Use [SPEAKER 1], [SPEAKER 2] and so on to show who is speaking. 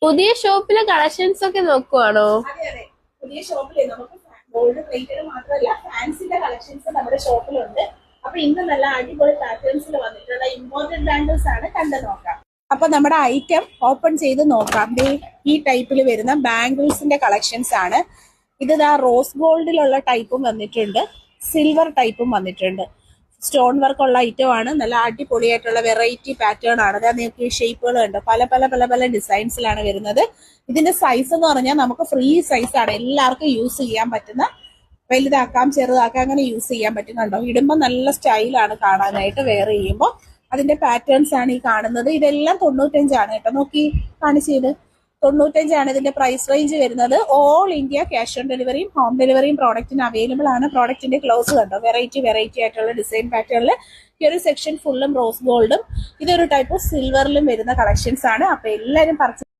[SPEAKER 1] പുതിയ ഷോപ്പിലെ കളക്ഷൻസ് ഒക്കെ നോക്കുവാണോ?
[SPEAKER 2] അതെ അതെ, പുതിയ ഷോപ്പിലെ നമുക്ക് ഗോൾഡ് പ്ലേറ്റഡ് മാത്രമല്ല ഫാൻസിന്റെ കളക്ഷൻസ് നമ്മുടെ ഷോപ്പിലുണ്ട്. അപ്പൊ ഇന്ന് നല്ല അടിപൊളി പാറ്റേൺസിൽ വന്നിട്ടുള്ള ഇമ്പോർട്ടന്റ് ബാംഗിൾസ് ആണ് കണ്ടു നോക്കാം. അപ്പൊ നമ്മുടെ ഐറ്റം ഓപ്പൺ ചെയ്ത് നോക്കാം. ഈ ടൈപ്പിൽ വരുന്ന ബാംഗിൾസിന്റെ കളക്ഷൻസ് ആണ്. ഇത് റോസ് ഗോൾഡിലുള്ള ടൈപ്പും വന്നിട്ടുണ്ട്, സിൽവർ ടൈപ്പും വന്നിട്ടുണ്ട്. സ്റ്റോൺ വർക്ക് ഉള്ള ഐറ്റം ആണ്. നല്ല അടിപൊളിയായിട്ടുള്ള വെറൈറ്റി പാറ്റേൺ ആണ്. അതായത് നിങ്ങൾക്ക് ഈ ഷേപ്പുകൾ ഉണ്ട്, പല പല പല പല ഡിസൈൻസിലാണ് വരുന്നത്. ഇതിന്റെ സൈസ് എന്ന് പറഞ്ഞാൽ നമുക്ക് ഫ്രീ സൈസ് ആണ്, എല്ലാവർക്കും യൂസ് ചെയ്യാൻ പറ്റുന്ന, വലുതാക്കാം ചെറുതാക്കാം അങ്ങനെ യൂസ് ചെയ്യാൻ പറ്റുന്നുണ്ടോ. ഇടുമ്പോൾ നല്ല സ്റ്റൈലാണ് കാണാനായിട്ട്. വെയർ ചെയ്യുമ്പോൾ അതിന്റെ പാറ്റേൺസ് ആണ് ഈ കാണുന്നത്. ഇതെല്ലാം 95 കേട്ടോ. നോക്കി കാണിച്ചത് 95 ഇതിന്റെ പ്രൈസ് റേഞ്ച് വരുന്നത്. ഓൾ ഇന്ത്യ ക്യാഷ് ഓൺ ഡെലിവറിയും ഹോം ഡെലിവറിയും പ്രോഡക്റ്റിന് അവൈലബിൾ ആണ്. പ്രോഡക്റ്റിന്റെ ക്ലോസ് കണ്ടോ, വെറൈറ്റി ആയിട്ടുള്ള ഡിസൈൻ പാറ്റേണിൽ. ഈ ഒരു സെക്ഷൻ ഫുള്ളും റോസ് ഗോൾഡും ഇതൊരു ടൈപ്പ് ഓഫ് സിൽവറിലും വരുന്ന കളക്ഷൻസ് ആണ്. അപ്പൊ എല്ലാവരും പർച്ചേസ്